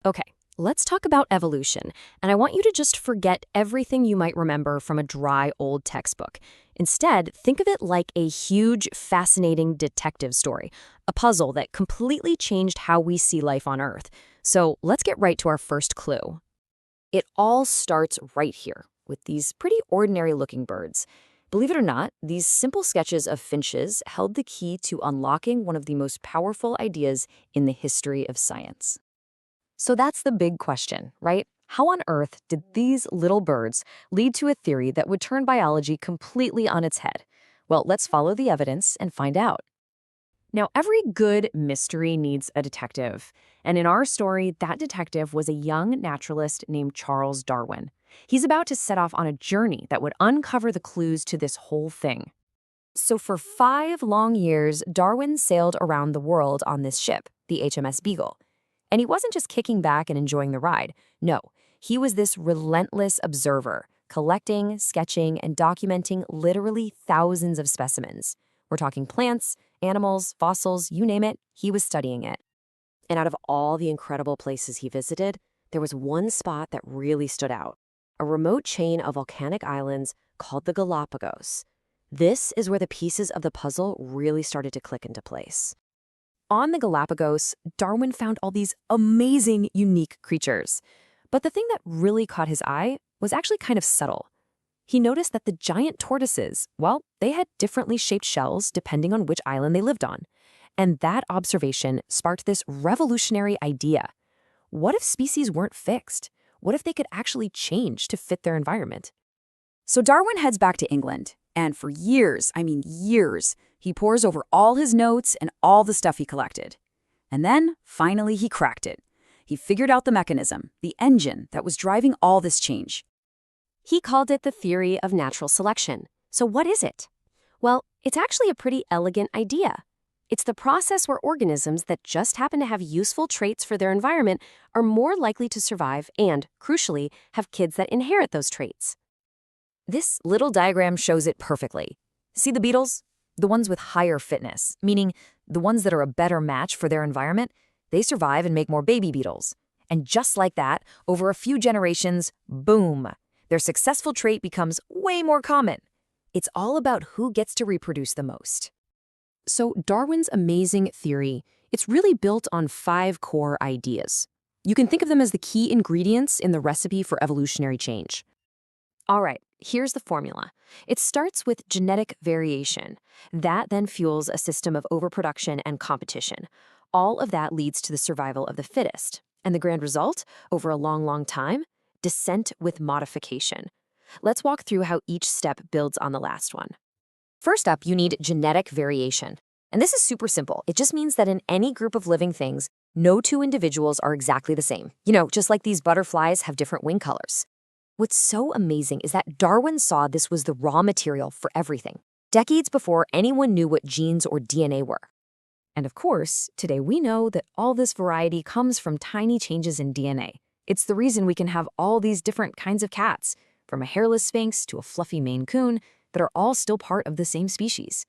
Okay, let's talk about evolution, and I want you to just forget everything you might remember from a dry old textbook. Instead, think of it like a huge, fascinating detective story, a puzzle that completely changed how we see life on Earth. So let's get right to our first clue. It all starts right here with these pretty ordinary looking birds. Believe it or not, these simple sketches of finches held the key to unlocking one of the most powerful ideas in the history of science. So that's the big question, right? How on earth did these little birds lead to a theory that would turn biology completely on its head? Well, let's follow the evidence and find out. Now, every good mystery needs a detective. And in our story, that detective was a young naturalist named Charles Darwin. He's about to set off on a journey that would uncover the clues to this whole thing. So for 5 long years, Darwin sailed around the world on this ship, the HMS Beagle. And he wasn't just kicking back and enjoying the ride. No, he was this relentless observer, collecting, sketching, and documenting literally thousands of specimens. We're talking plants, animals, fossils, you name it, he was studying it. And out of all the incredible places he visited, there was one spot that really stood out, a remote chain of volcanic islands called the Galapagos. This is where the pieces of the puzzle really started to click into place. On the Galapagos, Darwin found all these amazing, unique creatures. But the thing that really caught his eye was actually kind of subtle. He noticed that the giant tortoises, well, they had differently shaped shells depending on which island they lived on. And that observation sparked this revolutionary idea. What if species weren't fixed? What if they could actually change to fit their environment? So Darwin heads back to England, and for years, years, he pores over all his notes and all the stuff he collected. And then, finally, he cracked it. He figured out the mechanism, the engine that was driving all this change. He called it the theory of natural selection. So what is it? Well, it's actually a pretty elegant idea. It's the process where organisms that just happen to have useful traits for their environment are more likely to survive and, crucially, have kids that inherit those traits. This little diagram shows it perfectly. See the beetles? The ones with higher fitness, meaning the ones that are a better match for their environment, they survive and make more baby beetles. And just like that, over a few generations, boom, their successful trait becomes way more common. It's all about who gets to reproduce the most. So Darwin's amazing theory, it's really built on 5 core ideas. You can think of them as the key ingredients in the recipe for evolutionary change. All right, here's the formula. It starts with genetic variation. That then fuels a system of overproduction and competition. All of that leads to the survival of the fittest. And the grand result, over a long, long time, descent with modification. Let's walk through how each step builds on the last one. First up, you need genetic variation. And this is super simple. It just means that in any group of living things, no 2 individuals are exactly the same. Just like these butterflies have different wing colors. What's so amazing is that Darwin saw this was the raw material for everything, decades before anyone knew what genes or DNA were. And of course, today we know that all this variety comes from tiny changes in DNA. It's the reason we can have all these different kinds of cats, from a hairless Sphynx to a fluffy Maine Coon, that are all still part of the same species.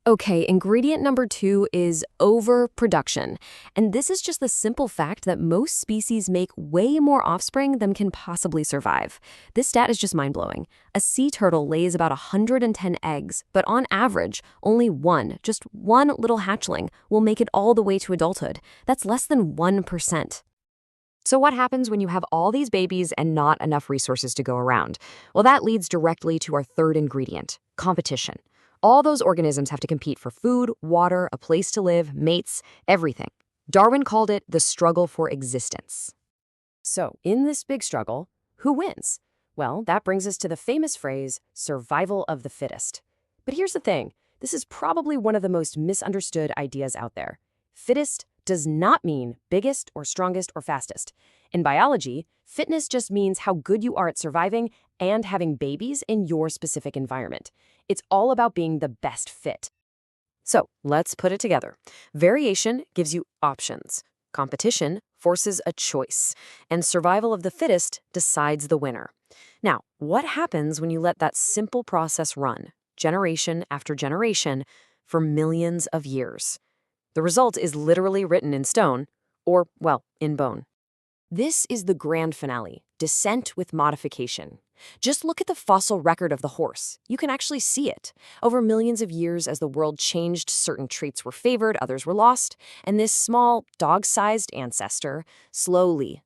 Okay, ingredient number 2 is overproduction. And this is just the simple fact that most species make way more offspring than can possibly survive. This stat is just mind-blowing. A sea turtle lays about 110 eggs, but on average, only just one little hatchling will make it all the way to adulthood. That's less than 1%. So what happens when you have all these babies and not enough resources to go around? Well, that leads directly to our third ingredient, competition. All those organisms have to compete for food, water, a place to live, mates, everything. Darwin called it the struggle for existence. So, in this big struggle, who wins? Well, that brings us to the famous phrase, survival of the fittest. But here's the thing, this is probably one of the most misunderstood ideas out there. Fittest does not mean biggest or strongest or fastest. In biology, fitness just means how good you are at surviving and having babies in your specific environment. It's all about being the best fit. So let's put it together. Variation gives you options. Competition forces a choice. And survival of the fittest decides the winner. Now, what happens when you let that simple process run, generation after generation, for millions of years? The result is literally written in stone, or, well, in bone. This is the grand finale, descent with modification. Just look at the fossil record of the horse. You can actually see it. Over millions of years, as the world changed, certain traits were favored, others were lost, and this small, dog-sized ancestor slowly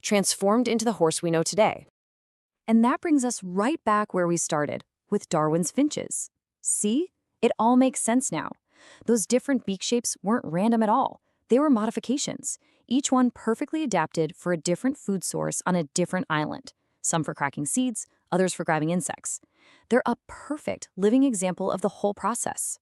transformed into the horse we know today. And that brings us right back where we started, with Darwin's finches. See? It all makes sense now. Those different beak shapes weren't random at all. They were modifications, each one perfectly adapted for a different food source on a different island. Some for cracking seeds, others for grabbing insects. They're a perfect living example of the whole process.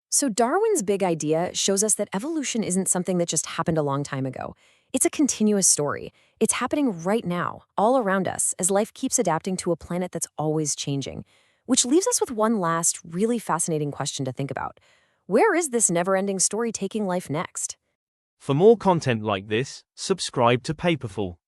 So Darwin's big idea shows us that evolution isn't something that just happened a long time ago. It's a continuous story. It's happening right now, all around us, as life keeps adapting to a planet that's always changing. Which leaves us with one last, really fascinating question to think about. Where is this never-ending story taking life next? For more content like this, subscribe to Paperful.